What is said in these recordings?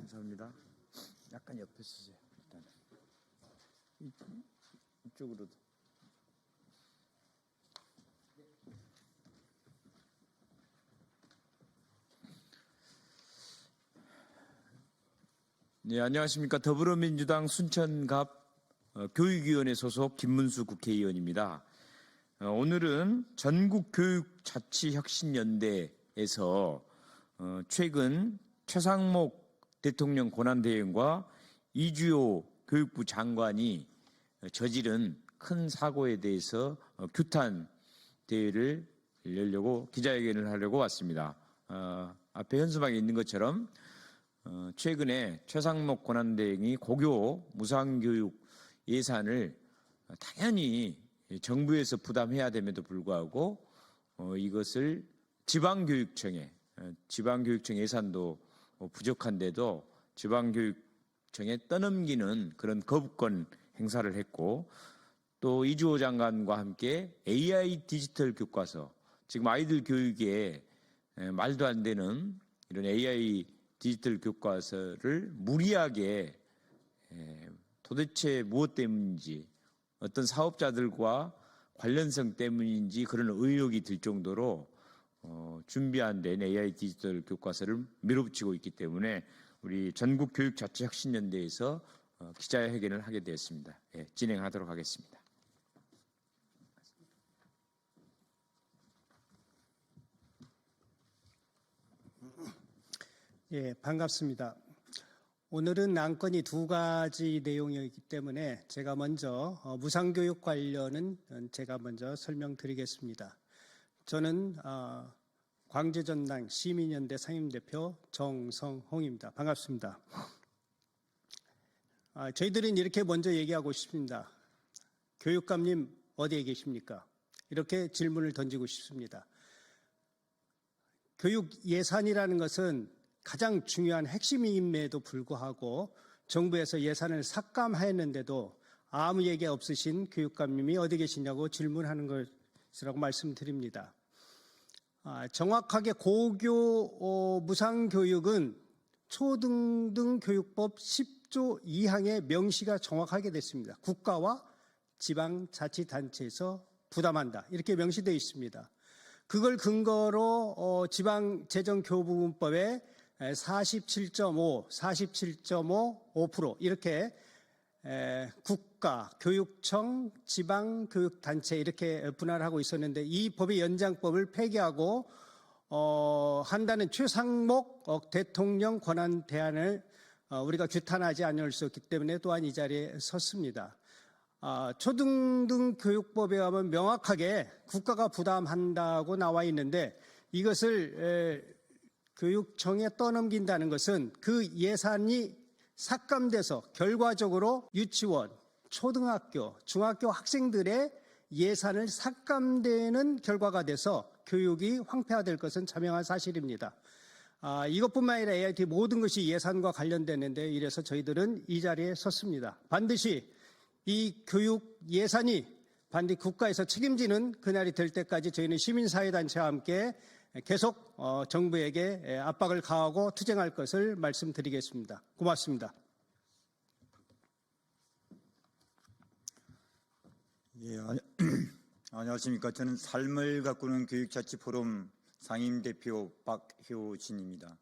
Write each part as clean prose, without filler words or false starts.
감사합니다. 약간 옆에 쓰세요. 일단 이쪽으로도. 네, 안녕하십니까. 더불어민주당 순천갑 교육위원회 소속 김문수 국회의원입니다. 오늘은 전국교육자치혁신연대에서 최근 최상목 대통령 권한대행과 이주호 교육부 장관이 저지른 큰 사고에 대해서 규탄 대회를 열려고 기자회견을 하려고 왔습니다. 앞에 현수막에 있는 것처럼 최근에 최상목 권한대행이 고교 무상교육 예산을 당연히 정부에서 부담해야 됨에도 불구하고 이것을 지방교육청 예산도 부족한데도 지방교육청에 떠넘기는 그런 거부권 행사를 했고, 또 이주호 장관과 함께 AI 디지털 교과서, 지금 아이들 교육에 말도 안 되는 이런 AI 디지털 교과서를 무리하게 도대체 무엇 때문인지, 어떤 사업자들과 관련성 때문인지 그런 의혹이 들 정도로 준비한 된 AI 디지털 교과서를 밀어붙이고 있기 때문에 우리 전국교육자치혁신연대에서 기자회견을 하게 되었습니다. 진행하도록 하겠습니다. 반갑습니다. 오늘은 안건이 두 가지 내용이기 때문에 제가 먼저 무상교육 관련은 제가 먼저 설명드리겠습니다. 저는 광주전당 시민연대 상임대표 정성홍입니다. 반갑습니다. 저희들은 이렇게 먼저 얘기하고 싶습니다. 교육감님 어디에 계십니까? 이렇게 질문을 던지고 싶습니다. 교육 예산이라는 것은 가장 중요한 핵심임에도 불구하고 정부에서 예산을 삭감했는데도 아무 얘기 없으신 교육감님이 어디 계시냐고 질문하는 것이라고 말씀드립니다. 정확하게 고교 무상교육은 초등등교육법 10조 2항에 명시가 정확하게 됐습니다. 국가와 지방자치단체에서 부담한다, 이렇게 명시되어 있습니다. 그걸 근거로 지방재정교부금법에 47.5, 47.5% 이렇게 국가, 교육청, 지방교육단체 이렇게 분할하고 있었는데, 이 법의 연장법을 폐기하고 한다는 최상목 대통령 권한 대안을 우리가 규탄하지 않을 수 없기 때문에 또한 이 자리에 섰습니다. 초등등교육법에 가면 명확하게 국가가 부담한다고 나와 있는데, 이것을 교육청에 떠넘긴다는 것은 그 예산이 삭감돼서 결과적으로 유치원, 초등학교, 중학교 학생들의 예산을 삭감되는 결과가 돼서 교육이 황폐화될 것은 자명한 사실입니다. 이것뿐만 아니라 AIT 모든 것이 예산과 관련되는데, 이래서 저희들은 이 자리에 섰습니다. 반드시 이 교육 예산이 반드시 국가에서 책임지는 그날이 될 때까지 저희는 시민사회단체와 함께 계속 정부에게 압박을 가하고 투쟁할 것을 말씀드리겠습니다. 고맙습니다. 안녕하십니까. 저는 삶을 가꾸는 교육자치포럼 상임대표 박효진입니다.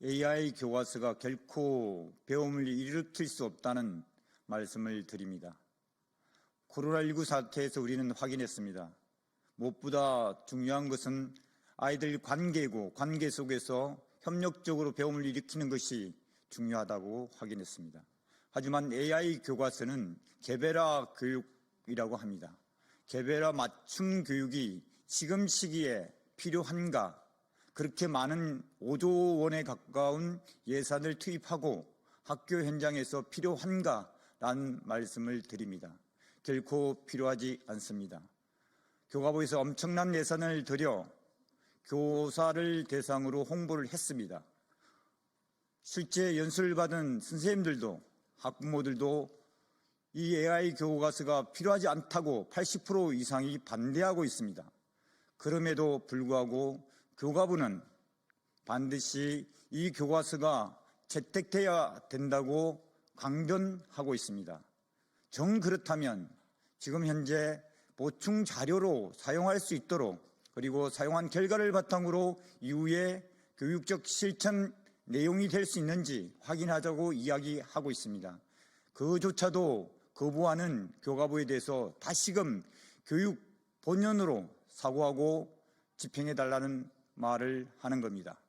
AI 교과서가 결코 배움을 일으킬 수 없다는 말씀을 드립니다. 코로나19 사태에서 우리는 확인했습니다. 무엇보다 중요한 것은 아이들 관계고, 관계 속에서 협력적으로 배움을 일으키는 것이 중요하다고 확인했습니다. 하지만 AI 교과서는 개별화 교육이라고 합니다. 개별화 맞춤 교육이 지금 시기에 필요한가? 그렇게 많은 5조 원에 가까운 예산을 투입하고 학교 현장에서 필요한가? 라는 말씀을 드립니다. 결코 필요하지 않습니다. 교과부에서 엄청난 예산을 들여 교사를 대상으로 홍보를 했습니다. 실제 연수를 받은 선생님들도 학부모들도 이 AI 교과서가 필요하지 않다고 80% 이상이 반대하고 있습니다. 그럼에도 불구하고 교과부는 반드시 이 교과서가 채택돼야 된다고 강변하고 있습니다. 정 그렇다면 지금 현재 보충 자료로 사용할 수 있도록 그리고 사용한 결과를 바탕으로 이후에 교육적 실천 내용이 될 수 있는지 확인하자고 이야기하고 있습니다. 그조차도 거부하는 교과부에 대해서 다시금 교육 본연으로 사고하고 집행해달라는 말을 하는 겁니다.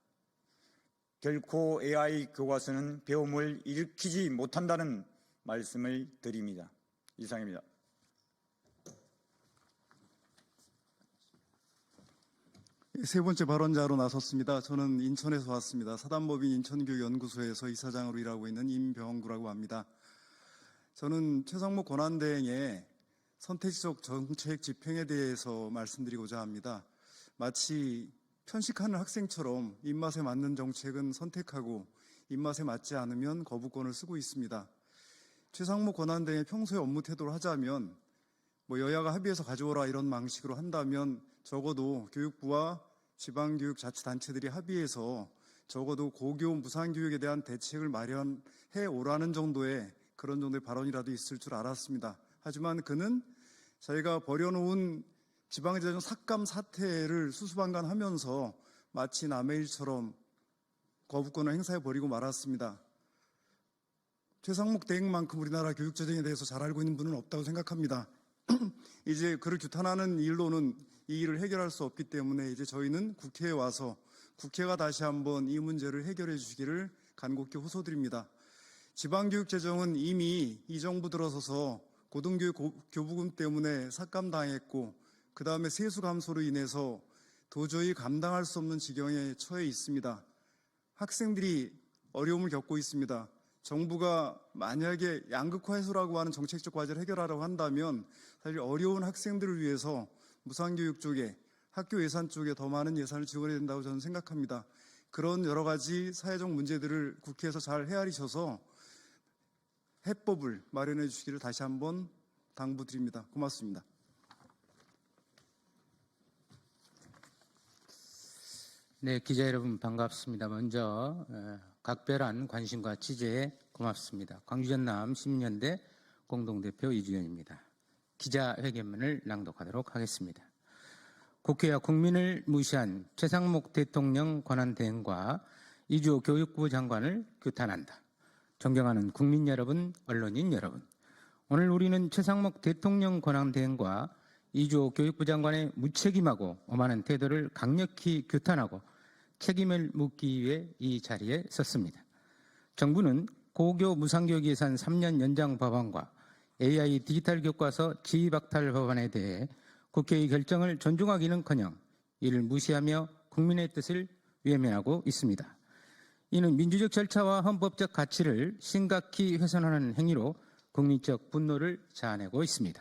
결코 AI 교과서는 배움을 일으키지 못한다는 말씀을 드립니다. 이상입니다. 세 번째 발언자로 나섰습니다. 저는 인천에서 왔습니다. 사단법인 인천교육연구소에서 이사장으로 일하고 있는 임병구라고 합니다. 저는 최상목 권한대행의 선택적 정책 집행에 대해서 말씀드리고자 합니다. 마치 편식하는 학생처럼 입맛에 맞는 정책은 선택하고 입맛에 맞지 않으면 거부권을 쓰고 있습니다. 최상목 권한대행의 평소의 업무 태도를 하자면 여야가 합의해서 가져오라 이런 방식으로 한다면 적어도 교육부와 지방교육자치단체들이 합의해서 적어도 고교 무상교육에 대한 대책을 마련해 오라는 정도의 그런 정도의 발언이라도 있을 줄 알았습니다. 하지만 그는 자기가 벌여놓은 지방재정 삭감 사태를 수수방관하면서 마치 남의 일처럼 거부권을 행사해버리고 말았습니다. 최상목 대행만큼 우리나라 교육재정에 대해서 잘 알고 있는 분은 없다고 생각합니다. 이제 그를 규탄하는 일로는 이 일을 해결할 수 없기 때문에 이제 저희는 국회에 와서 국회가 다시 한번 이 문제를 해결해 주시기를 간곡히 호소드립니다. 지방교육재정은 이미 이 정부 들어서서 고등교육 교부금 때문에 삭감당했고 그 다음에 세수 감소로 인해서 도저히 감당할 수 없는 지경에 처해 있습니다. 학생들이 어려움을 겪고 있습니다. 정부가 만약에 양극화해소라고 하는 정책적 과제를 해결하라고 한다면 사실 어려운 학생들을 위해서 무상교육 쪽에 학교 예산 쪽에 더 많은 예산을 지원해야 된다고 저는 생각합니다. 그런 여러 가지 사회적 문제들을 국회에서 잘 헤아리셔서 해법을 마련해 주시기를 다시 한번 당부드립니다. 고맙습니다. 네, 기자 여러분 반갑습니다. 먼저 각별한 관심과 취재에 고맙습니다. 광주전남 시민연대 공동대표 이주연입니다. 기자회견문을 낭독하도록 하겠습니다. 국회와 국민을 무시한 최상목 대통령 권한대행과 이주호 교육부 장관을 규탄한다. 존경하는 국민 여러분, 언론인 여러분, 오늘 우리는 최상목 대통령 권한대행과 이주호 교육부 장관의 무책임하고 오만한 태도를 강력히 규탄하고 책임을 묻기 위해 이 자리에 섰습니다. 정부는 고교 무상교육 예산 3년 연장 법안과 AI 디지털 교과서 지휘박탈 법안에 대해 국회의 결정을 존중하기는커녕 이를 무시하며 국민의 뜻을 외면하고 있습니다. 이는 민주적 절차와 헌법적 가치를 심각히 훼손하는 행위로 국민적 분노를 자아내고 있습니다.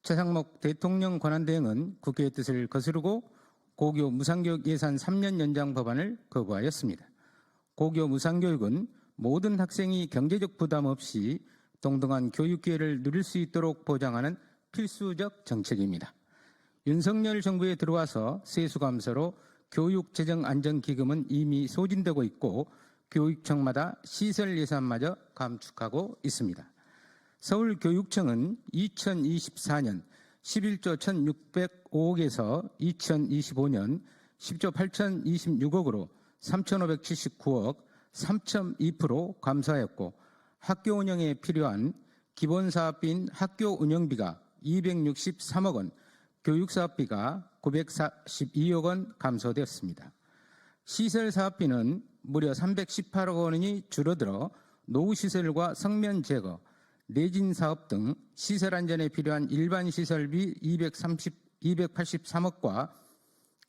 최상목 대통령 권한대행은 국회의 뜻을 거스르고 고교 무상교육 예산 3년 연장 법안을 거부하였습니다. 고교 무상교육은 모든 학생이 경제적 부담 없이 동등한 교육 기회를 누릴 수 있도록 보장하는 필수적 정책입니다. 윤석열 정부에 들어와서 세수 감소로 교육재정안정기금은 이미 소진되고 있고 교육청마다 시설 예산마저 감축하고 있습니다. 서울교육청은 2024년 11조 1,605억에서 2025년 10조 8,026억으로 3,579억 3.2% 감소하였고 학교 운영에 필요한 기본사업비인 학교 운영비가 263억 원, 교육사업비가 942억 원 감소되었습니다. 시설사업비는 무려 318억 원이 줄어들어 노후시설과 성면 제거, 내진사업 등 시설 안전에 필요한 일반 시설비 283억과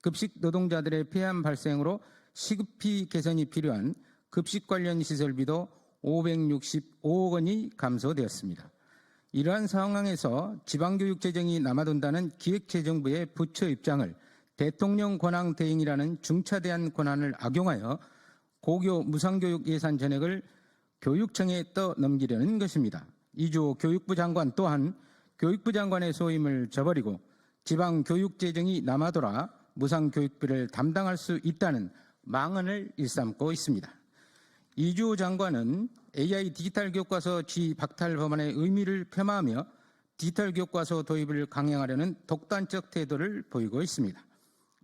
급식 노동자들의 폐암 발생으로 시급히 개선이 필요한 급식 관련 시설비도 565억 원이 감소되었습니다. 이러한 상황에서 지방교육 재정이 남아돈다는 기획재정부의 부처 입장을 대통령 권한 대행이라는 중차대한 권한을 악용하여 고교 무상교육 예산 전액을 교육청에 떠넘기려는 것입니다. 이주호 교육부 장관 또한 교육부 장관의 소임을 저버리고 지방교육재정이 남아돌아 무상교육비를 담당할 수 있다는 망언을 일삼고 있습니다. 이주호 장관은 AI 디지털 교과서 지 박탈 법안의 의미를 폄하하며 디지털 교과서 도입을 강행하려는 독단적 태도를 보이고 있습니다.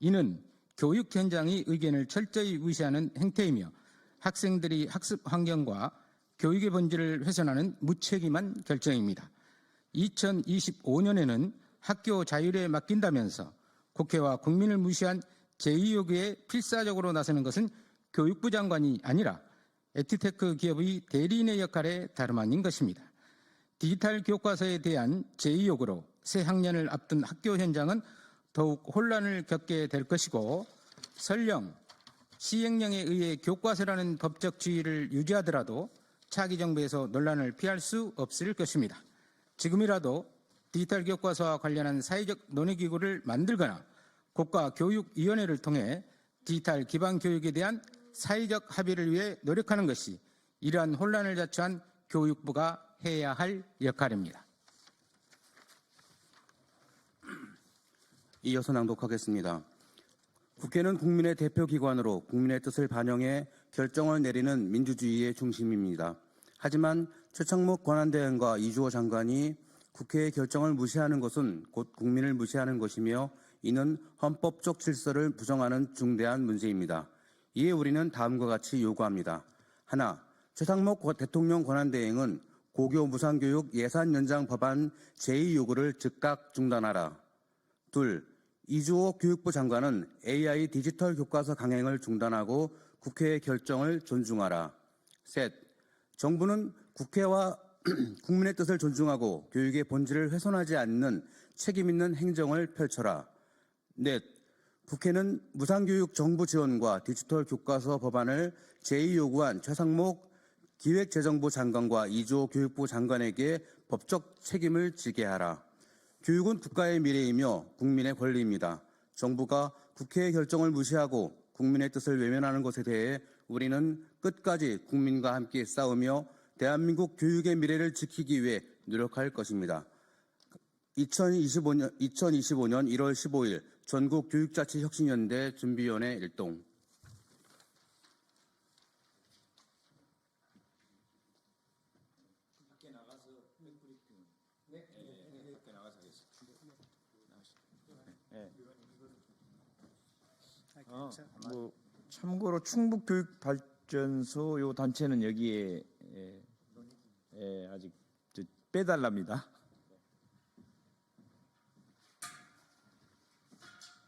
이는 교육 현장의 의견을 철저히 무시하는 행태이며 학생들이 학습 환경과 교육의 본질을 훼손하는 무책임한 결정입니다. 2025년에는 학교 자율에 맡긴다면서 국회와 국민을 무시한 제2요구에 필사적으로 나서는 것은 교육부 장관이 아니라 에듀테크 기업의 대리인의 역할에 다름 아닌 것입니다. 디지털 교과서에 대한 제2요구로 새 학년을 앞둔 학교 현장은 더욱 혼란을 겪게 될 것이고 설령 시행령에 의해 교과서라는 법적 지위를 유지하더라도 차기 정부에서 논란을 피할 수 없을 것입니다. 지금이라도 디지털 교과서와 관련한 사회적 논의기구를 만들거나 국가교육위원회를 통해 디지털 기반 교육에 대한 사회적 합의를 위해 노력하는 것이 이러한 혼란을 자초한 교육부가 해야 할 역할입니다. 이어서 낭독하겠습니다. 국회는 국민의 대표기관으로 국민의 뜻을 반영해 결정을 내리는 민주주의의 중심입니다. 하지만 최창목 권한대행과 이주호 장관이 국회의 결정을 무시하는 것은 곧 국민을 무시하는 것이며 이는 헌법적 질서를 부정하는 중대한 문제입니다. 이에 우리는 다음과 같이 요구합니다. 하나, 최상목 대통령 권한대행은 고교 무상교육 예산 연장 법안 제2요구를 즉각 중단하라. 둘, 이주호 교육부 장관은 AI 디지털 교과서 강행을 중단하고 국회의 결정을 존중하라. 셋, 정부는 국회와 국민의 뜻을 존중하고 교육의 본질을 훼손하지 않는 책임있는 행정을 펼쳐라. 넷, 국회는 무상교육 정부 지원과 디지털 교과서 법안을 제2요구한 최상목 기획재정부 장관과 이주호 교육부 장관에게 법적 책임을 지게 하라. 교육은 국가의 미래이며 국민의 권리입니다. 정부가 국회의 결정을 무시하고 국민의 뜻을 외면하는 것에 대해 우리는 끝까지 국민과 함께 싸우며 대한민국 교육의 미래를 지키기 위해 노력할 것입니다. 2025년 1월 15일 전국교육자치혁신연대 준비위원회 일동. 참고로 충북교육발전소 요 단체는 여기에 아직 빼달랍니다.